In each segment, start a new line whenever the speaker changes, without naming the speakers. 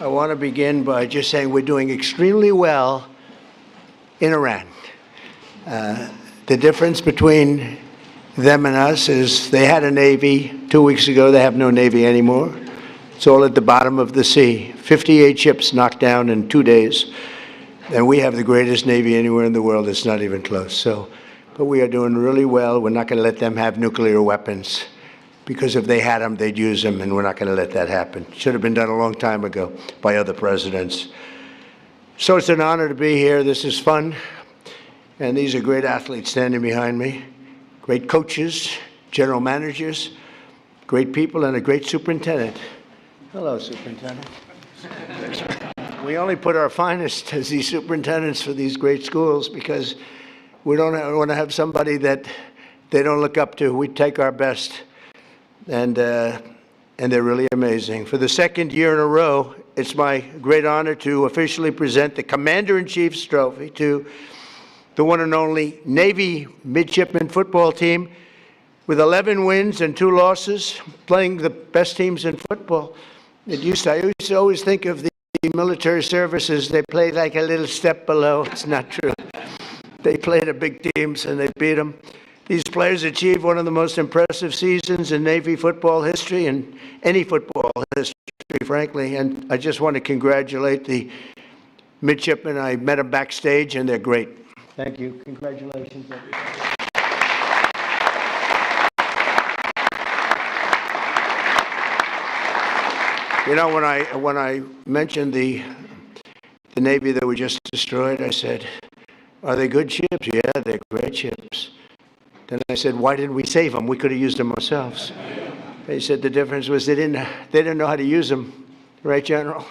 I want to begin by just saying we're doing extremely well in Iran. The difference between them and us is they had a Navy 2 weeks ago. They have no Navy anymore. It's all at the bottom of the sea. 58 ships knocked down in 2 days. And we have the greatest Navy anywhere in the world. It's not even close. But we are doing really well. We're not going to let them have nuclear weapons, because if they had them, they'd use them, and we're not going to let that happen. Should have been done a long time ago by other presidents. So it's an honor to be here. This is fun. And these are great athletes standing behind me, great coaches, general managers, great people, and a great superintendent. Hello, superintendent. We only put our finest as these superintendents for these great schools because we don't want to have somebody that they don't look up to. We take our best. And they're really amazing. For the second year in a row, it's my great honor to officially present the Commander-in-Chief's Trophy to the one and only Navy Midshipman football team with 11 wins and 2 losses, playing the best teams in football. I used to always think of the military services, they played like a little step below. It's not true. They played the big teams and they beat them. These players achieved one of the most impressive seasons in Navy football history and any football history, frankly. And I just want to congratulate the midshipmen. I met them backstage, and they're great. Thank you. Congratulations, everybody. You know, when I mentioned the Navy that we just destroyed, I said, "Are they good ships?" "Yeah, they're great ships." Then I said, "Why didn't we save them? We could have used them ourselves." They said the difference was they didn't know how to use them. Right, General?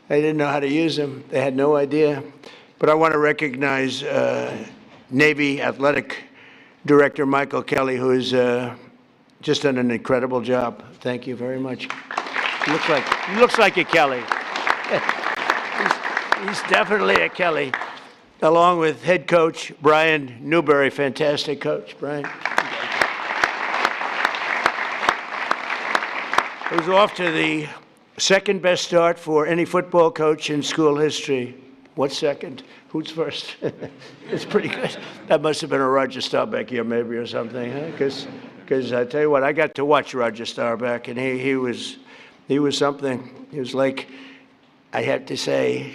They didn't know how to use them. They had no idea. But I want to recognize Navy Athletic Director Michael Kelly, who has just done an incredible job. Thank you very much. He looks like a Kelly. He's definitely a Kelly. Along with head coach Brian Newberry, fantastic coach, Brian. Who's off to the second best start for any football coach in school history. What's second? Who's first? It's pretty good. That must have been a Roger Staubach year maybe or something, because I tell you what, I got to watch Roger Staubach, and he was something. He was like, I have to say,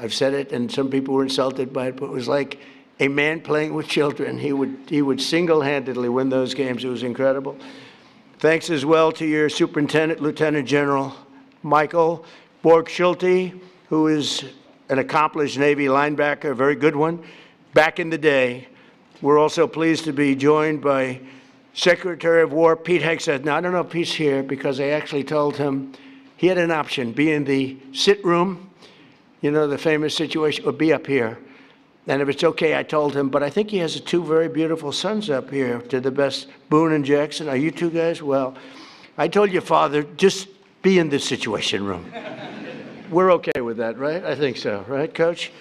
I've said it, and some people were insulted by it, but it was like a man playing with children. He would single-handedly win those games. It was incredible. Thanks as well to your superintendent, Lieutenant General Michael Borg-Schulte, who is an accomplished Navy linebacker, a very good one, back in the day. We're also pleased to be joined by Secretary of War Pete Hegseth. Now, I don't know if Pete's here because I actually told him he had an option, be in the sit room, you know, the famous situation, would be up here. And if it's okay, I told him, but I think he has 2 very beautiful sons up here, to the best, Boone and Jackson. Are you 2 guys? Well, I told your father, just be in the situation room. We're okay with that, right? I think so, right, Coach?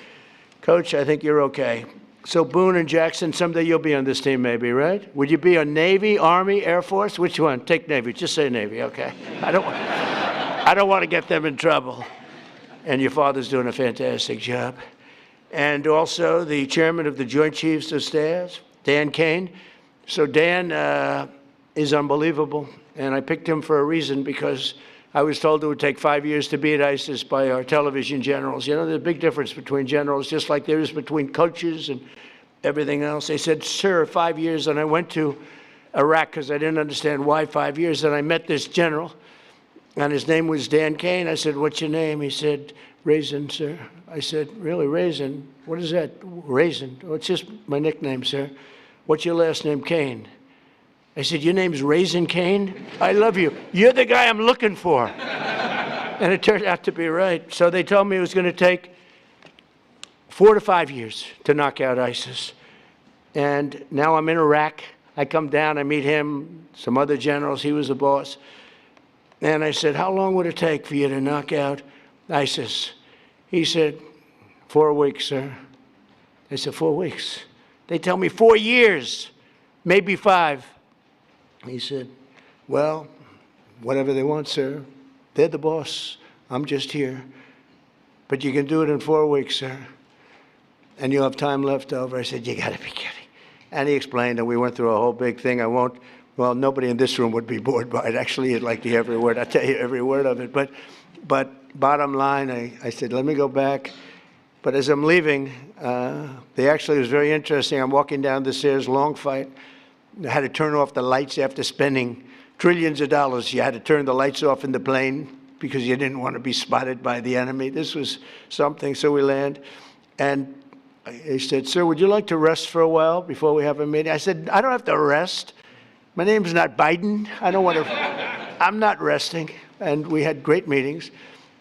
Coach, I think you're okay. So Boone and Jackson, someday you'll be on this team maybe, right? Would you be a Navy, Army, Air Force? Which one? Take Navy. Just say Navy, okay? I don't want to get them in trouble. And your father's doing a fantastic job. And also the chairman of the Joint Chiefs of Staff, Dan Kane. So Dan is unbelievable, and I picked him for a reason because I was told it would take 5 years to beat ISIS by our television generals. You know, there's a big difference between generals, just like there is between coaches and everything else. They said, "Sir, 5 years," and I went to Iraq because I didn't understand why 5 years, and I met this general. And his name was Dan Kane. I said, "What's your name?" He said, "Raisin, sir." I said, "Really, Raisin? What is that?" "Raisin." "Oh, it's just my nickname, sir." "What's your last name?" "Kane." I said, "Your name's Raisin Kane? I love you. You're the guy I'm looking for." And it turned out to be right. So they told me it was going to take 4 to 5 years to knock out ISIS. And now I'm in Iraq. I come down, I meet him, some other generals. He was the boss. And I said, "How long would it take for you to knock out ISIS?" He said, 4 weeks, sir. I said, 4 weeks? They tell me 4 years, maybe 5. He said, "Well, whatever they want, sir. They're the boss. I'm just here. But you can do it in 4 weeks, sir. And you'll have time left over. I said, you got to be kidding. And he explained, and we went through a whole big thing. Well, nobody in this room would be bored by it. Actually, you'd like to hear every word. I'll tell you every word of it. But bottom line, I said, let me go back. But as I'm leaving, it was very interesting. I'm walking down the stairs, long fight. I had to turn off the lights after spending trillions of dollars. You had to turn the lights off in the plane because you didn't want to be spotted by the enemy. This was something. So we land. And he said, sir, would you like to rest for a while before we have a meeting? I said, I don't have to rest. My name's not Biden. I don't want to. I'm not resting. And we had great meetings.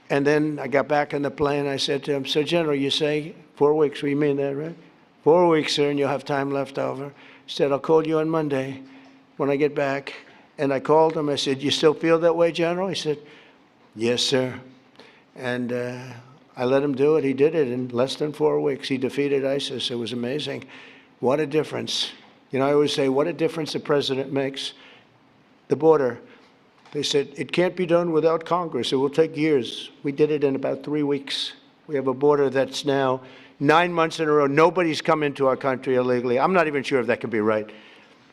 And then I got back on the plane. I said to him, so, General, you say 4 weeks. We mean that, right? 4 weeks, sir, and you'll have time left over. He said, I'll call you on Monday when I get back. And I called him. I said, you still feel that way, General? He said, yes, sir. And I let him do it. He did it in less than 4 weeks. He defeated ISIS. It was amazing. What a difference. You know, I always say, what a difference the president makes. The border. They said, it can't be done without Congress. It will take years. We did it in about 3 weeks. We have a border that's now 9 months in a row. Nobody's come into our country illegally. I'm not even sure if that could be right.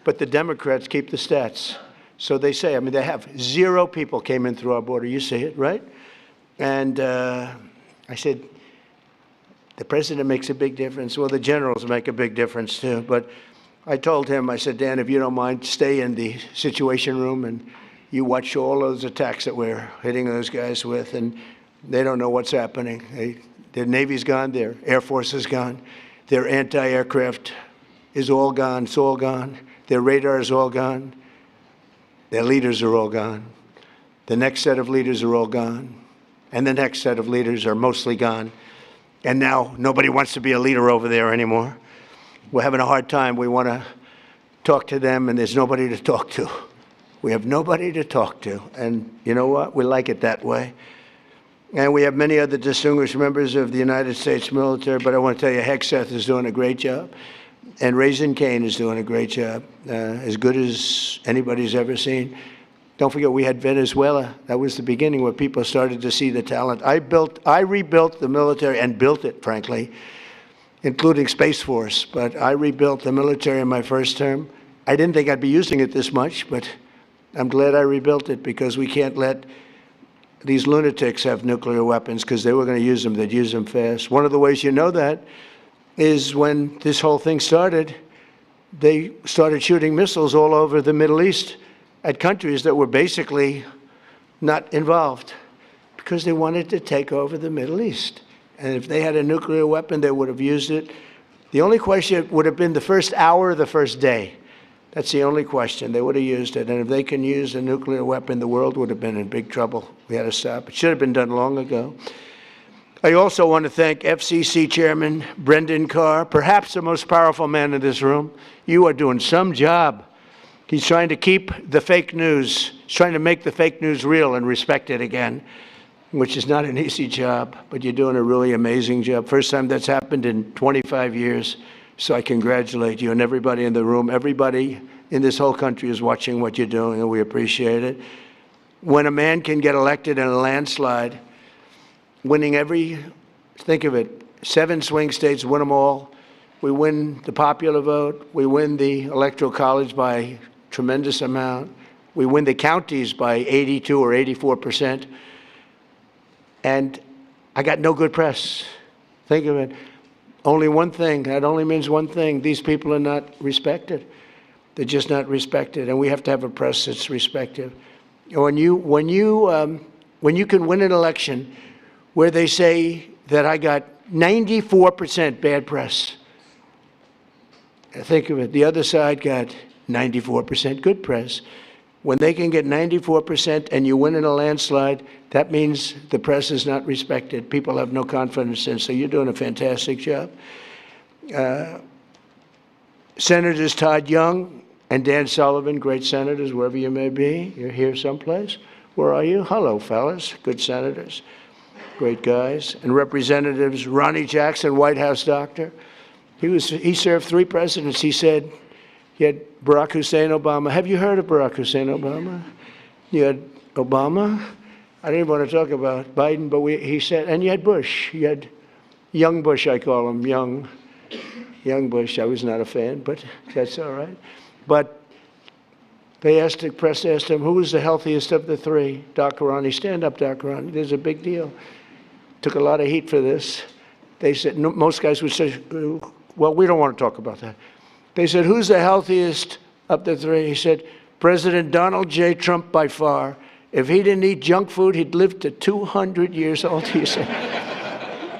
But the Democrats keep the stats. So they say, I mean, they have 0 people came in through our border. You see it, right? And I said, the president makes a big difference. Well, the generals make a big difference, too. But I told him, I said, Dan, if you don't mind, stay in the Situation Room and you watch all those attacks that we're hitting those guys with, and they don't know what's happening. Their Navy's gone, their Air Force is gone, their anti-aircraft is all gone, it's all gone, their radar is all gone, their leaders are all gone, the next set of leaders are all gone, and the next set of leaders are mostly gone, and now nobody wants to be a leader over there anymore. We're having a hard time. We want to talk to them, and there's nobody to talk to. We have nobody to talk to, and you know what? We like it that way. And we have many other distinguished members of the United States military, but I want to tell you, Hegseth is doing a great job, and Raisin Kane is doing a great job, as good as anybody's ever seen. Don't forget, we had Venezuela. That was the beginning where people started to see the talent. I rebuilt the military and built it, frankly, including Space Force, but I rebuilt the military in my first term. I didn't think I'd be using it this much, but I'm glad I rebuilt it, because we can't let these lunatics have nuclear weapons, because they were going to use them. They'd use them fast. One of the ways you know that is when this whole thing started, they started shooting missiles all over the Middle East at countries that were basically not involved, because they wanted to take over the Middle East. And if they had a nuclear weapon, they would have used it. The only question would have been the first hour or the first day. That's the only question. They would have used it. And if they can use a nuclear weapon, the world would have been in big trouble. We had to stop. It should have been done long ago. I also want to thank FCC Chairman Brendan Carr, perhaps the most powerful man in this room. You are doing some job. He's trying to keep the fake news. He's trying to make the fake news real and respected again, which is not an easy job, but you're doing a really amazing job. First time that's happened in 25 years. So I congratulate you and everybody in the room. Everybody in this whole country is watching what you're doing, and we appreciate it. When a man can get elected in a landslide, winning think of it, 7 swing states, win them all. We win the popular vote. We win the Electoral College by a tremendous amount. We win the counties by 82 or 84%. And I got no good press. Think of it. Only one thing, that only means one thing. These people are not respected. They're just not respected, and we have to have a press that's respected. When you can win an election where they say that I got 94% bad press, think of it, the other side got 94% good press. When they can get 94% and you win in a landslide, that means the press is not respected. People have no confidence in. So you're doing a fantastic job. Senators Todd Young and Dan Sullivan, great senators, wherever you may be. You're here someplace. Where are you? Hello, fellas. Good senators. Great guys. And Representatives Ronnie Jackson, White House doctor. He served 3 presidents. He said, you had Barack Hussein Obama. Have you heard of Barack Hussein Obama? You had Obama, I didn't want to talk about Biden, but he said, and you had Bush. You had young Bush, I call him, young Bush. I was not a fan, but that's all right. But the press asked him, who was the healthiest of the three? Doc Ronnie, stand up, Doc Ronnie. There's a big deal. Took a lot of heat for this. They said, no, most guys would say, well, we don't want to talk about that. They said, who's the healthiest of the three? He said, President Donald J. Trump by far. If he didn't eat junk food, he'd live to 200 years old, he said.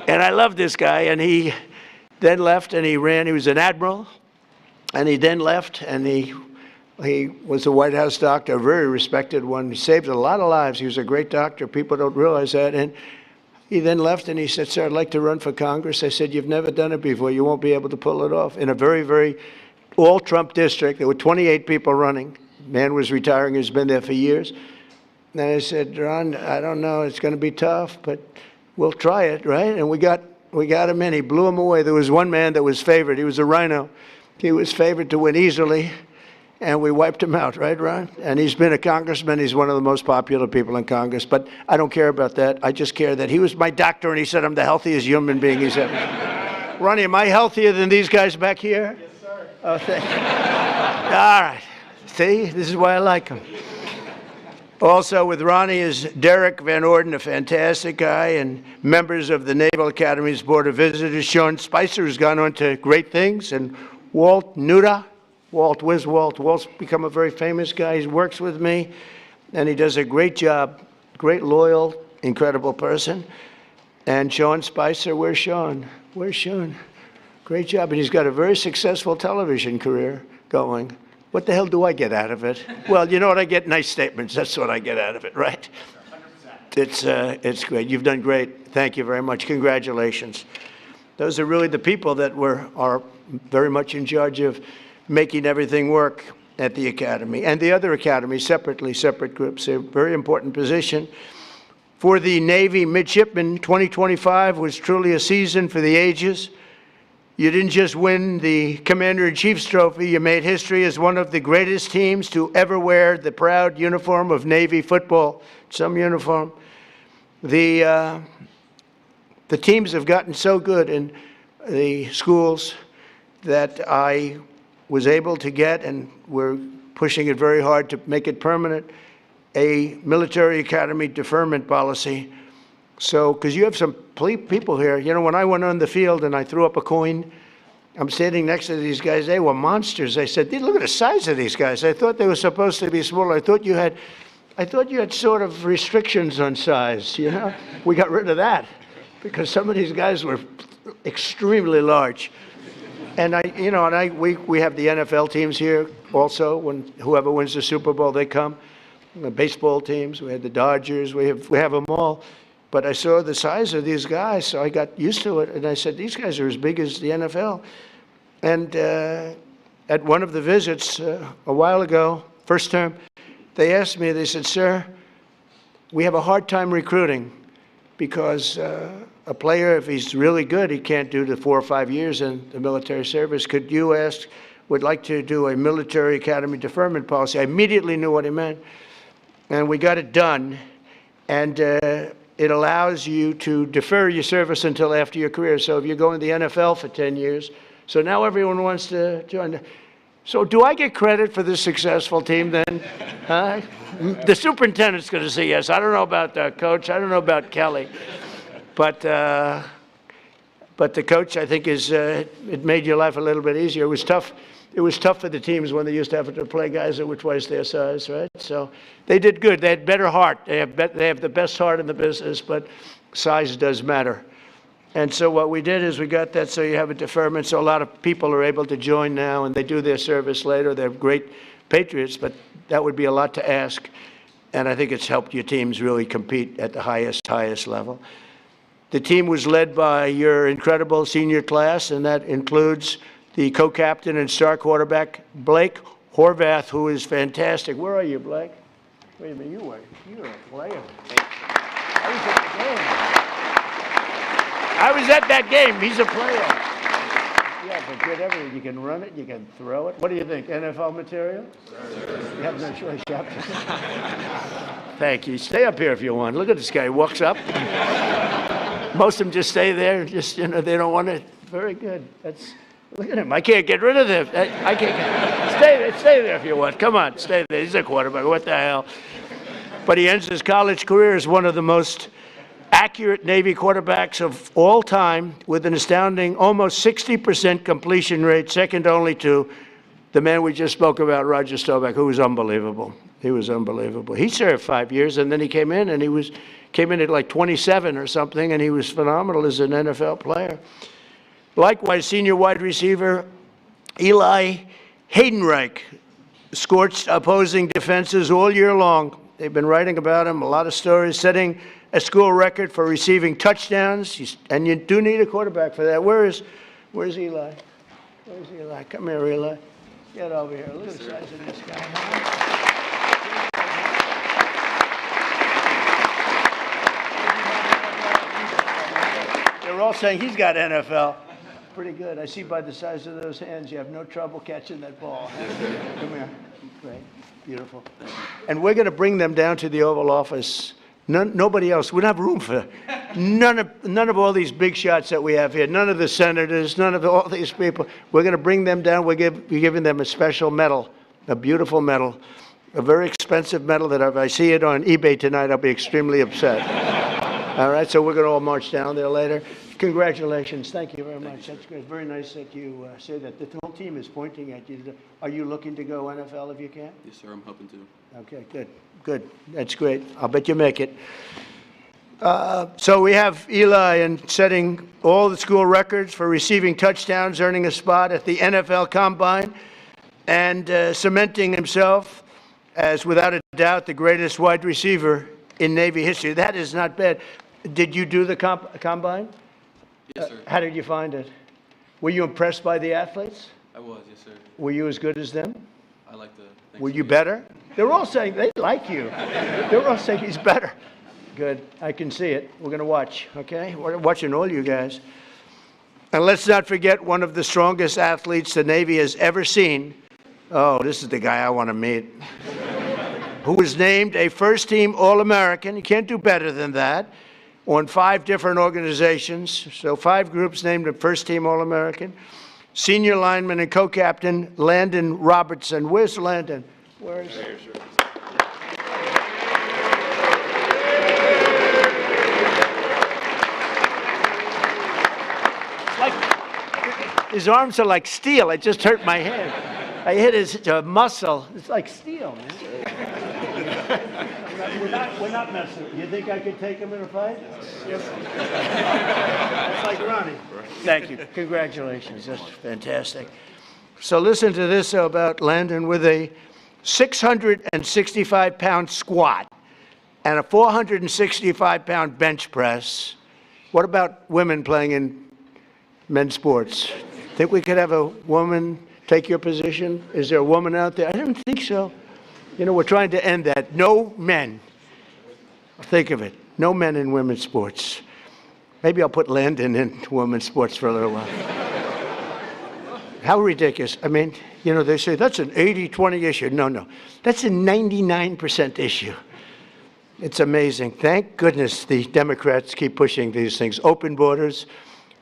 And I love this guy, and he then left and he ran. He was an admiral, and he then left, and he was a White House doctor, a very respected one. He saved a lot of lives. He was a great doctor. People don't realize that. And he then left, and he said, sir, I'd like to run for Congress. I said, you've never done it before. You won't be able to pull it off. In a very, very all-Trump district, there were 28 people running. Man was retiring. He's been there for years. And I said, Ron, I don't know. It's going to be tough, but we'll try it, right? And we got him in. He blew him away. There was one man that was favored. He was a rhino. He was favored to win easily, and we wiped him out, right, Ron? And he's been a congressman. He's one of the most popular people in Congress. But I don't care about that. I just care that he was my doctor, and he said I'm the healthiest human being he's ever. Ronnie, am I healthier than these guys back here?
Yes, sir.
Oh, thank you. All right. See, this is why I like him. Also with Ronnie is Derek Van Orden, a fantastic guy, and members of the Naval Academy's Board of Visitors. Sean Spicer, who's gone on to great things, and Walt Nuda. Walt, where's Walt? Walt's become a very famous guy. He works with me, and he does a great job. Great, loyal, incredible person. And Sean Spicer, where's Sean? Where's Sean? Great job, and he's got a very successful television career going. What the hell do I get out of it? Well, you know what I get? Nice statements. That's what I get out of it, right? 100%. It's great. You've done great. Thank you very much. Congratulations. Those are really the people that are very much in charge of making everything work at the Academy. And the other academies, separate groups, a very important position. For the Navy midshipmen, 2025 was truly a season for the ages. You didn't just win the Commander-in-Chief's trophy, you made history as one of the greatest teams to ever wear the proud uniform of Navy football. Some uniform. The teams have gotten so good in the schools that I was able to get, and we're pushing it very hard to make it permanent, a military academy deferment policy. So, because you have some people here, you know, when I went on the field and I threw up a coin, I'm standing next to these guys. They were monsters. I said, look at the size of these guys. I thought they were supposed to be smaller. I thought you had sort of restrictions on size, you know? We got rid of that because some of these guys were extremely large. And we have the NFL teams here also. When whoever wins the Super Bowl, they come. The baseball teams, we had the Dodgers, we have them all. But I saw the size of these guys, so I got used to it. And I said, these guys are as big as the NFL. And at one of the visits a while ago, first term, they asked me, they said, sir, we have a hard time recruiting because a player, if he's really good, he can't do the 4 or 5 years in the military service. Could you would like to do a military academy deferment policy? I immediately knew what he meant. And we got it done. And it allows you to defer your service until after your career. So if you go in the NFL for 10 years, so now everyone wants to join. So do I get credit for this successful team then? The superintendent's going to say yes. I don't know about the coach. I don't know about Kelly. But the coach, I think, it made your life a little bit easier. It was tough. It was tough for the teams when they used to have to play guys that were twice their size, right? So they did good. They had better heart. They have the best heart in the business, but size does matter. And so what we did is we got that so you have a deferment, so a lot of people are able to join now, and they do their service later. They're great patriots, but that would be a lot to ask. And I think it's helped your teams really compete at the highest level. The team was led by your incredible senior class, and that includes the co-captain and star quarterback, Blake Horvath, who is fantastic. Where are you, Blake? Wait a minute, you were a player. I was at that game. He's a player. Yeah, but good everything. You can run it, you can throw it. What do you think, NFL material? Sure. You have no choice, you have to. Thank you. Stay up here if you want. Look at this guy. He walks up. Most of them just stay there. Just, they don't want to. Very good. Look at him. I can't get rid of him. I can't. Stay there if you want. Come on, stay there. He's a quarterback. What the hell? But he ends his college career as one of the most accurate Navy quarterbacks of all time, with an astounding almost 60% completion rate, second only to the man we just spoke about, Roger Staubach, who was unbelievable. He was unbelievable. He served 5 years, and then he came in, and came in at like 27 or something, and he was phenomenal as an NFL player. Likewise, senior wide receiver Eli Haydenreich scorched opposing defenses all year long. They've been writing about him, a lot of stories, setting a school record for receiving touchdowns, and you do need a quarterback for that. Where's Eli? Where's Eli? Come here, Eli. Get over here. Look at the size of this guy. They're all saying he's got NFL. Pretty good. I see by the size of those hands, you have no trouble catching that ball. Come here. Great. Beautiful. And we're going to bring them down to the Oval Office. Nobody else. We don't have room for none of all these big shots that we have here. None of the senators, none of all these people. We're going to bring them down. We're giving them a special medal, a beautiful medal, a very expensive medal that if I see it on eBay tonight, I'll be extremely upset. All right, so we're going to all march down there later. Congratulations. Thank you very much. That's great. Very nice that you say that. The whole team is pointing at you. Are you looking to go NFL if you can?
Yes, sir. I'm hoping to.
Okay, good. Good. That's great. I'll bet you make it. So we have Eli and setting all the school records for receiving touchdowns, earning a spot at the NFL Combine, and cementing himself as, without a doubt, the greatest wide receiver in Navy history. That is not bad. Did you do the Combine?
Yes, sir.
How did you find it? Were you impressed by the athletes?
I was, yes, sir.
Were you as good as them?
I like the...
Were you better? They're all saying they like you. They're all saying he's better. Good. I can see it. We're going to watch, okay? We're watching all you guys. And let's not forget one of the strongest athletes the Navy has ever seen. Oh, this is the guy I want to meet. Who was named a first-team All-American. You can't do better than that. On 5 different organizations. So 5 groups named him first-team All-American. Senior lineman and co-captain Landon Robertson. Where's Landon? Where's he? His arms are like steel. I just hurt my hand. I hit his muscle. It's like steel, man. We're not messing. You think I could take him in a fight? Yes. It's like Ronnie. Thank you. Congratulations. That's fantastic. So listen to this about Landon with a 665-pound squat and a 465-pound bench press. What about women playing in men's sports? Think we could have a woman take your position? Is there a woman out there? I don't think so. You know, we're trying to end that. No men. Think of it. No men in women's sports. Maybe I'll put Landon in women's sports for a little while. How ridiculous. I mean, you know, they say that's an 80-20 issue. No. That's a 99% issue. It's amazing. Thank goodness the Democrats keep pushing these things. Open borders,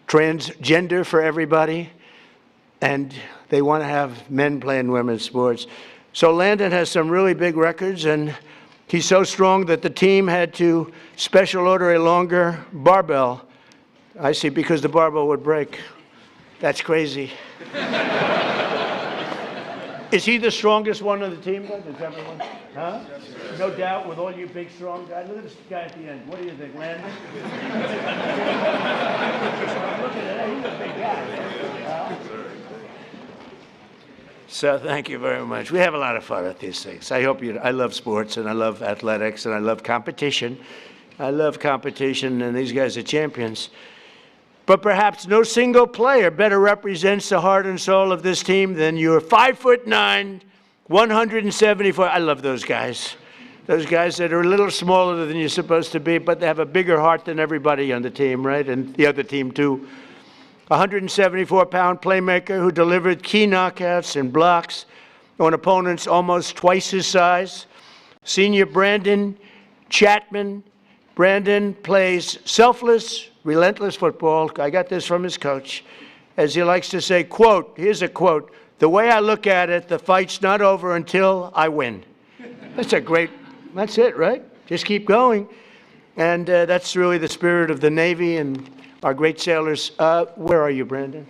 transgender for everybody, and they want to have men playing women's sports. So Landon has some really big records, and he's so strong that the team had to special order a longer barbell. I see, because the barbell would break. That's crazy. Is he the strongest one on the team? Is everyone? Huh? No doubt, with all you big, strong guys. Look at this guy at the end. What do you think, Landon? Look at that. He's a big guy. So thank you very much. We have a lot of fun at these things. I hope you. I love sports, and I love athletics, and I love competition. I love competition, and these guys are champions. But perhaps no single player better represents the heart and soul of this team than your 5'9", 174. I love those guys. Those guys that are a little smaller than you're supposed to be, but they have a bigger heart than everybody on the team, right? And the other team, too. 174-pound playmaker who delivered key knockouts and blocks on opponents almost twice his size. Senior Brandon Chapman. Brandon plays selfless, relentless football. I got this from his coach. As he likes to say, quote, here's a quote, "The way I look at it, the fight's not over until I win." That's it, right? Just keep going. And that's really the spirit of the Navy and our great sailors. Where are you, Brandon?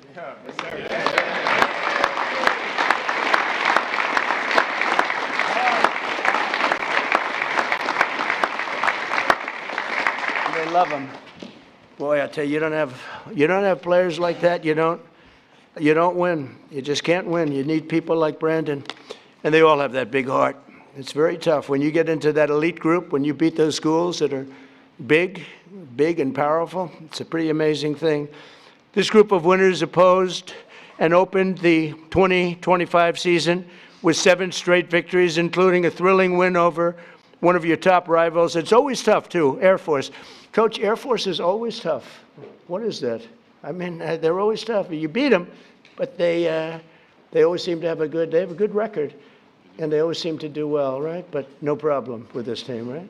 They love them. Boy, I tell you, you don't have players like that. You don't win. You just can't win. You need people like Brandon, and they all have that big heart. It's very tough when you get into that elite group. When you beat those schools that are big and powerful, it's a pretty amazing thing. This group of winners opposed and opened the 2025 season with 7 straight victories, including a thrilling win over one of your top rivals. It's always tough, too, Air Force. Coach, Air Force is always tough. What is that? I mean, they're always tough. You beat them, but they always seem to have a good record, and they always seem to do well, right? But no problem with this team, right?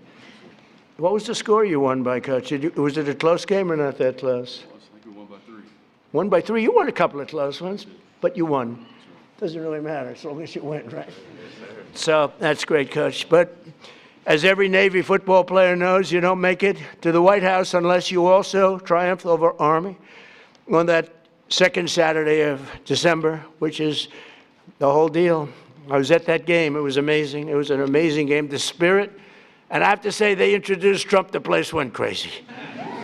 What was the score you won by, Coach? Was it a close game or not that close?
I think we won by 3.
1 by 3. You won a couple of close ones, but you won. Doesn't really matter as long as you win, right? So that's great, Coach. But as every Navy football player knows, you don't make it to the White House unless you also triumph over Army on that second Saturday of December, which is the whole deal. I was at that game. It was amazing. It was an amazing game. The spirit, and I have to say, they introduced Trump. The place went crazy.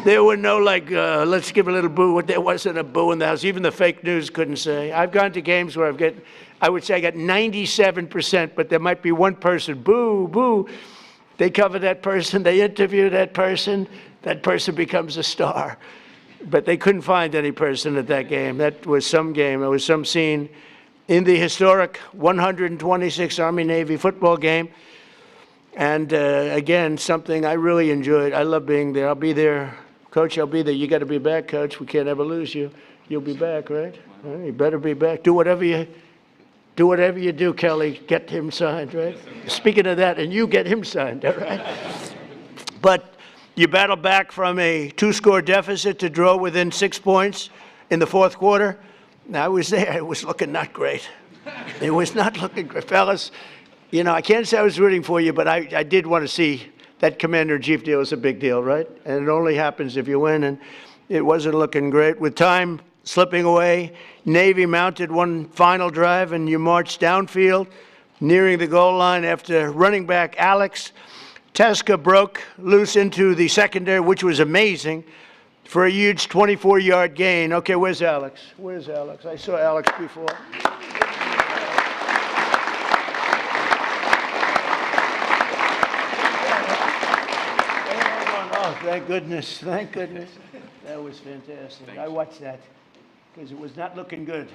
There were no, let's give a little boo. There wasn't a boo in the house. Even the fake news couldn't say. I've gone to games where I would say I got 97%, but there might be one person, boo, boo. They cover that person, they interview that person becomes a star. But they couldn't find any person at that game. That was some game, it was some scene in the historic 126 Army-Navy football game. And again, something I really enjoyed. I love being there. I'll be there. Coach, I'll be there. You got to be back, Coach. We can't ever lose you. You'll be back, right? All right, you better be back. Do whatever you do, Kelly. Get him signed, right? Yes, speaking of that, and you get him signed, all right? But you battled back from a 2-score deficit to draw within 6 points in the fourth quarter. Now, I was there. It was looking not great. It was not looking great. Fellas, you know, I can't say I was rooting for you, but I did want to see that commander-in-chief deal. Is a big deal, right? And it only happens if you win, and it wasn't looking great. With time slipping away, Navy mounted one final drive, and you marched downfield, nearing the goal line after running back Alex Teska broke loose into the secondary, which was amazing, for a huge 24-yard gain. Okay, where's Alex? Where's Alex? I saw Alex before. Oh, thank goodness. Thank goodness. That was fantastic. Thanks. I watched that because it was not looking good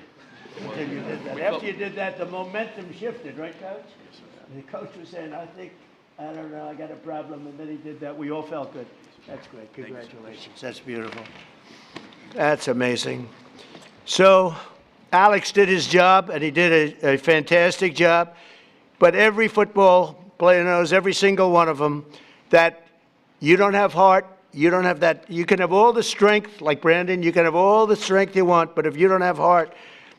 until you did that. After you did that, the momentum shifted, right, Coach? Yes, sir. The coach was saying, I don't know, I got a problem, and then he did that. We all felt good. That's great. Congratulations. That's beautiful. That's amazing. So Alex did his job, and he did a fantastic job. But every football player knows, every single one of them, that you don't have heart, you don't have that. You can have all the strength, like Brandon, you can have all the strength you want, but if you don't have heart,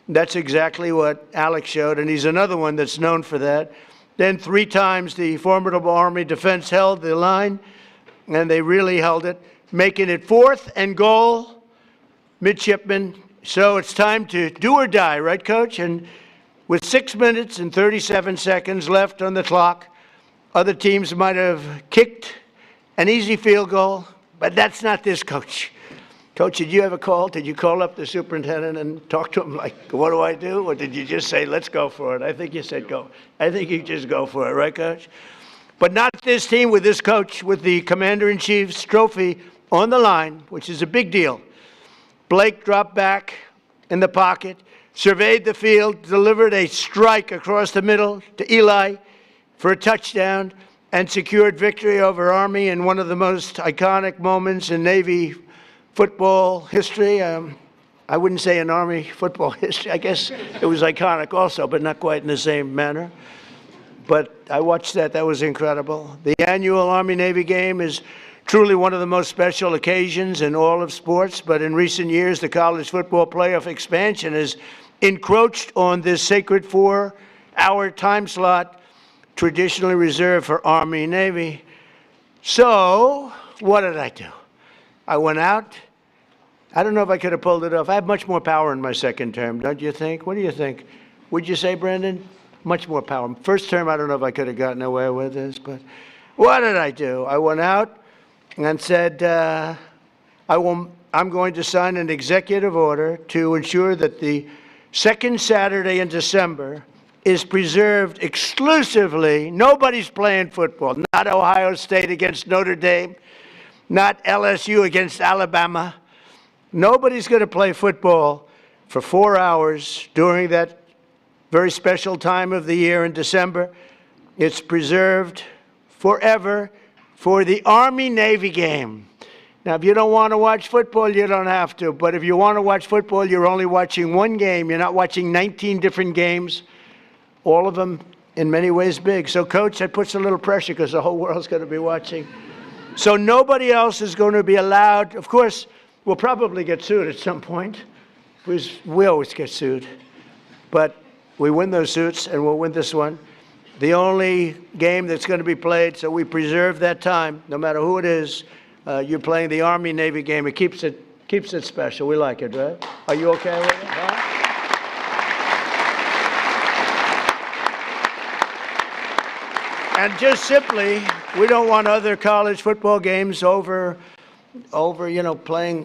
that's exactly what Alex showed, and he's another one that's known for that. Then 3 times the formidable Army defense held the line, and they really held it, making it 4th and goal, midshipmen. So it's time to do or die, right, Coach? And with 6 minutes and 37 seconds left on the clock, other teams might have kicked an easy field goal, but that's not this, Coach. Coach, did you have a call? Did you call up the superintendent and talk to him like, what do I do? Or did you just say, let's go for it? I think you said go. I think you just go for it, right, Coach? But not this team with this coach, with the Commander-in-Chief's trophy on the line, which is a big deal. Blake dropped back in the pocket, surveyed the field, delivered a strike across the middle to Eli for a touchdown, and secured victory over Army in one of the most iconic moments in Navy football history. I wouldn't say in Army football history. I guess it was iconic also, but not quite in the same manner. but I watched that. That was incredible. The annual Army-Navy game is truly one of the most special occasions in all of sports, but in recent years, the college football playoff expansion has encroached on this sacred 4-hour time slot traditionally reserved for Army-Navy. So, what did I do? I went out. I don't know if I could have pulled it off. I have much more power in my second term, don't you think? What do you think? Would you say, Brandon? Much more power. First term, I don't know if I could have gotten away with this, but what did I do? I went out and said, I'm going to sign an executive order to ensure that the second Saturday in December is preserved exclusively. Nobody's playing football. Not Ohio State against Notre Dame, not LSU against Alabama. Nobody's going to play football for 4 hours during that very special time of the year in December. It's preserved forever for the Army-Navy game. Now, if you don't want to watch football, you don't have to. But if you want to watch football, you're only watching one game. You're not watching 19 different games, all of them in many ways big. So, Coach, that puts a little pressure because the whole world's going to be watching. So nobody else is going to be allowed. Of course, we'll probably get sued at some point, because we always get sued. But we win those suits, and we'll win this one. The only game that's going to be played, so we preserve that time, no matter who it is. You're playing the Army-Navy game. It keeps it special. We like it, right? Are you okay with it? Huh? And just simply, we don't want other college football games playing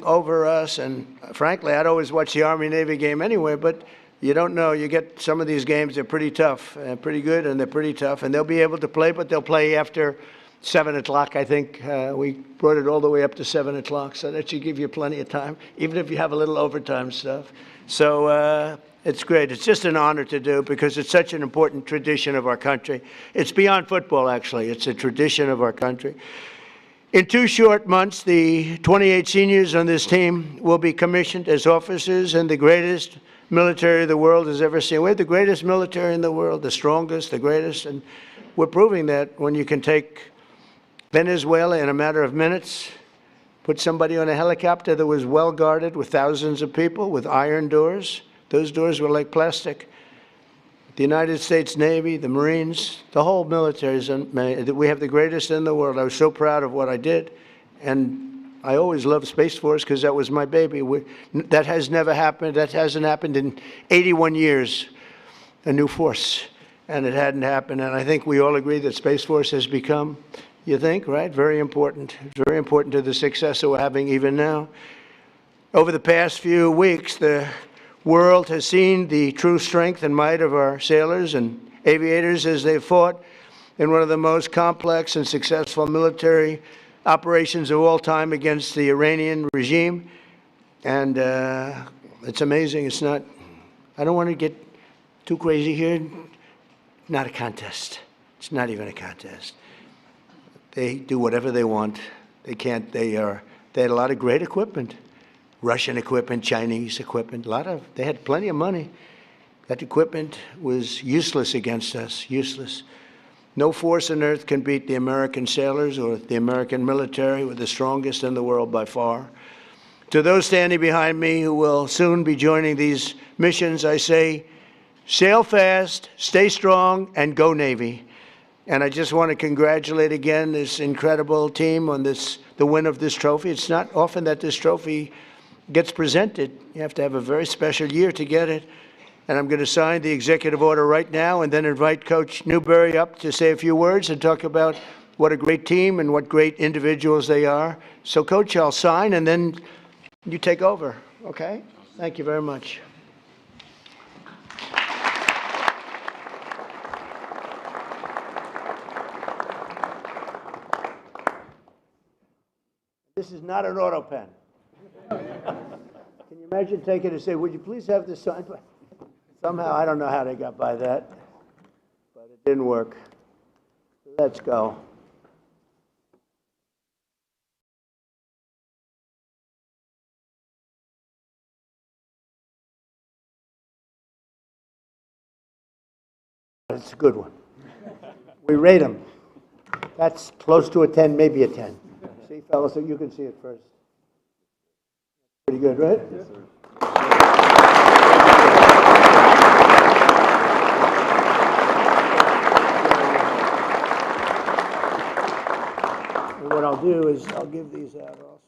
over us. And frankly, I'd always watch the Army-Navy game anyway, but you don't know. You get some of these games, they're pretty tough, pretty good, and they're pretty tough. And they'll be able to play, but they'll play after 7 o'clock, I think. We brought it all the way up to 7 o'clock, so that should give you plenty of time, even if you have a little overtime stuff. So it's great. It's just an honor to do because it's such an important tradition of our country. It's beyond football, actually. It's a tradition of our country. In 2 short months, the 28 seniors on this team will be commissioned as officers in the greatest military the world has ever seen. We're the greatest military in the world, the strongest, the greatest, and we're proving that when you can take Venezuela in a matter of minutes, put somebody on a helicopter that was well guarded with thousands of people with iron doors. Those doors were like plastic. The United States Navy, the Marines, the whole military, we have the greatest in the world. I was so proud of what I did, and I always loved Space Force because that was my baby. That has never happened. That hasn't happened in 81 years, a new force, and it hadn't happened. And I think we all agree that Space Force has become, you think, right, very important. It's very important to the success that we're having even now. Over the past few weeks, the world has seen the true strength and might of our sailors and aviators as they fought in one of the most complex and successful military operations of all time against the Iranian regime. And it's amazing. It's not, I don't want to get too crazy here. Not a contest. It's not even a contest. They do whatever they want. They can't, they had a lot of great equipment. Russian equipment, Chinese equipment, they had plenty of money. That equipment was useless against us, useless. No force on earth can beat the American sailors or the American military. We're the strongest in the world by far. To those standing behind me who will soon be joining these missions, I say, sail fast, stay strong, and go Navy. And I just want to congratulate again this incredible team on the win of this trophy. It's not often that this trophy gets presented. You have to have a very special year to get it. And I'm going to sign the executive order right now and then invite Coach Newberry up to say a few words and talk about what a great team and what great individuals they are. So, Coach, I'll sign and then you take over, okay? Thank you very much. This is not an auto pen. Can you imagine taking it and say, would you please have this signed? Somehow, I don't know how they got by that, but it didn't work. Let's go. It's a good one. We rate them. That's close to a 10, maybe a 10. See, fellas, so you can see it first. Pretty good, right? Yes, sir. And what I'll do is I'll give these out also.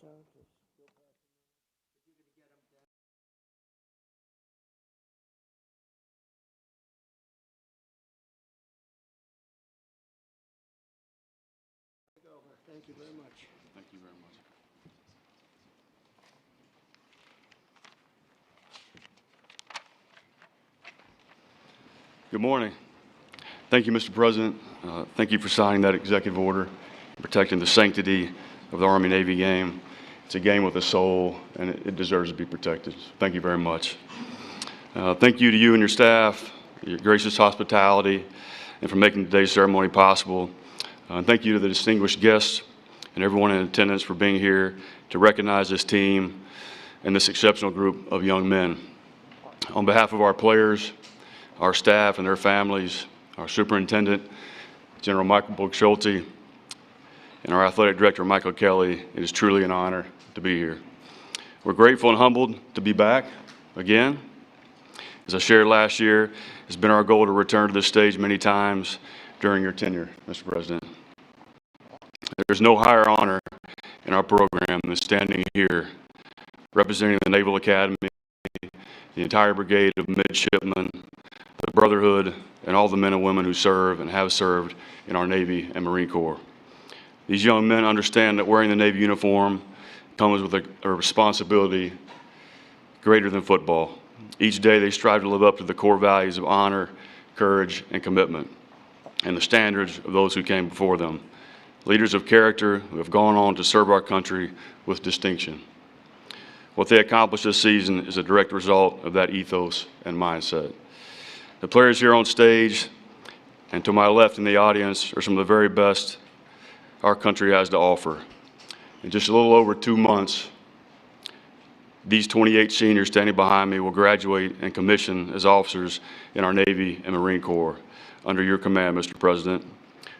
Thank you very much.
Thank you very much. Good morning. Thank you, Mr. President. Thank you for signing that executive order, protecting the sanctity of the Army-Navy game. It's a game with a soul, and it deserves to be protected. Thank you very much. Thank you to you and your staff, your gracious hospitality, and for making today's ceremony possible. And thank you to the distinguished guests and everyone in attendance for being here to recognize this team and this exceptional group of young men. On behalf of our players, our staff and their families, our superintendent, General Michael Book-Schulte, and our athletic director, Michael Kelly, it is truly an honor to be here. We're grateful and humbled to be back again. As I shared last year, it's been our goal to return to this stage many times during your tenure, Mr. President. There's no higher honor in our program than standing here, representing the Naval Academy, the entire brigade of midshipmen, the Brotherhood, and all the men and women who serve and have served in our Navy and Marine Corps. These young men understand that wearing the Navy uniform comes with a responsibility greater than football. Each day they strive to live up to the core values of honor, courage, and commitment, and the standards of those who came before them. Leaders of character who have gone on to serve our country with distinction. What they accomplished this season is a direct result of that ethos and mindset. The players here on stage and to my left in the audience are some of the very best our country has to offer. In just a little over 2 months, these 28 seniors standing behind me will graduate and commission as officers in our Navy and Marine Corps under your command, Mr. President.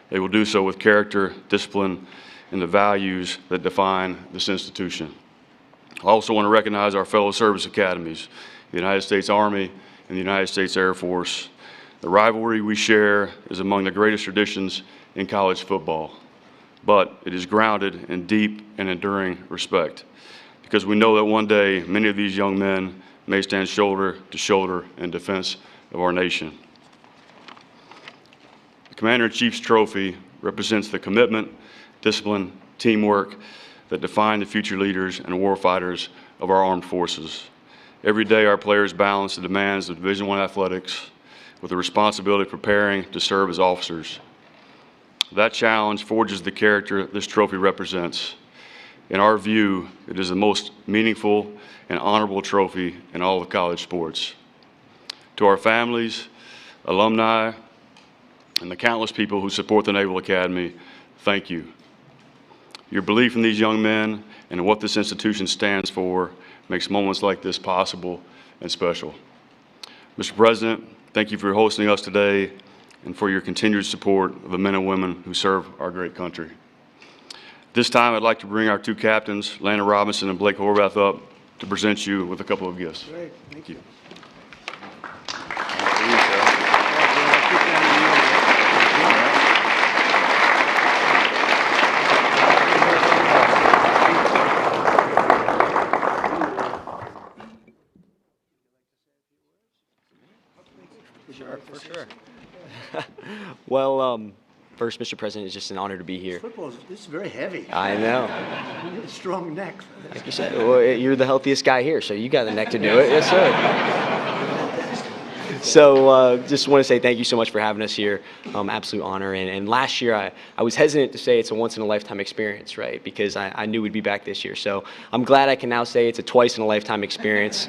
They will do so with character, discipline, and the values that define this institution. I also want to recognize our fellow service academies, the United States Army and the United States Air Force. The rivalry we share is among the greatest traditions in college football, but it is grounded in deep and enduring respect, because we know that one day many of these young men may stand shoulder to shoulder in defense of our nation. The Commander-in-Chief's trophy represents the commitment, discipline, teamwork that define the future leaders and warfighters of our armed forces. Every day our players balance the demands of Division I athletics with the responsibility of preparing to serve as officers. That challenge forges the character this trophy represents. In our view, it is the most meaningful and honorable trophy in all of college sports. To our families, alumni, and the countless people who support the Naval Academy, thank you. Your belief in these young men and in what this institution stands for makes moments like this possible and special. Mr. President, thank you for hosting us today and for your continued support of the men and women who serve our great country. This time, I'd like to bring our two captains, Lana Robinson and Blake Horvath, up to present you with a couple of gifts.
Great, thank you.
Sure, for sure. Well, first, Mr. President, it's just an honor to be here.
This is very heavy.
I know.
You have a strong neck.
Like you said, well, you're the healthiest guy here, so you got the neck to do it. Yes, sir. So just want to say thank you so much for having us here. Absolute honor. And last year, I was hesitant to say it's a once-in-a-lifetime experience, right? Because I knew we'd be back this year. So I'm glad I can now say it's a twice-in-a-lifetime experience.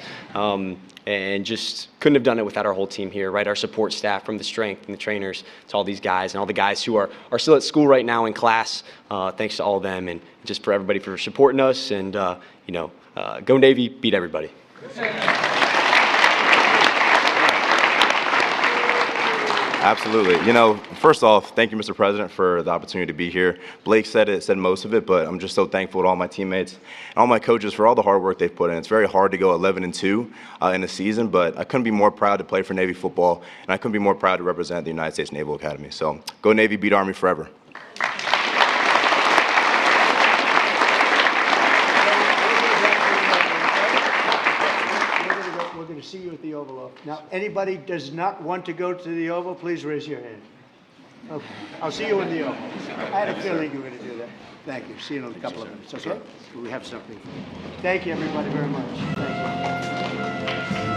And just couldn't have done it without our whole team here, right? Our support staff, from the strength and the trainers to all these guys and all the guys who are still at school right now in class. Thanks to all of them, and just for everybody for supporting us. And go Navy, beat everybody.
Absolutely. You know, first off, thank you, Mr. President, for the opportunity to be here. Blake said most of it, but I'm just so thankful to all my teammates and all my coaches for all the hard work they've put in. It's very hard to go 11-2 in a season, but I couldn't be more proud to play for Navy football, and I couldn't be more proud to represent the United States Naval Academy. So go Navy, beat Army forever.
We're going to see you at the Oval. Now, anybody does not want to go to the Oval, please raise your hand. Okay. I'll see you in the Oval. I had a feeling you were going to do that. Thank you. See you in a couple of minutes, okay? We have something. Thank you, everybody, very much. Thank you.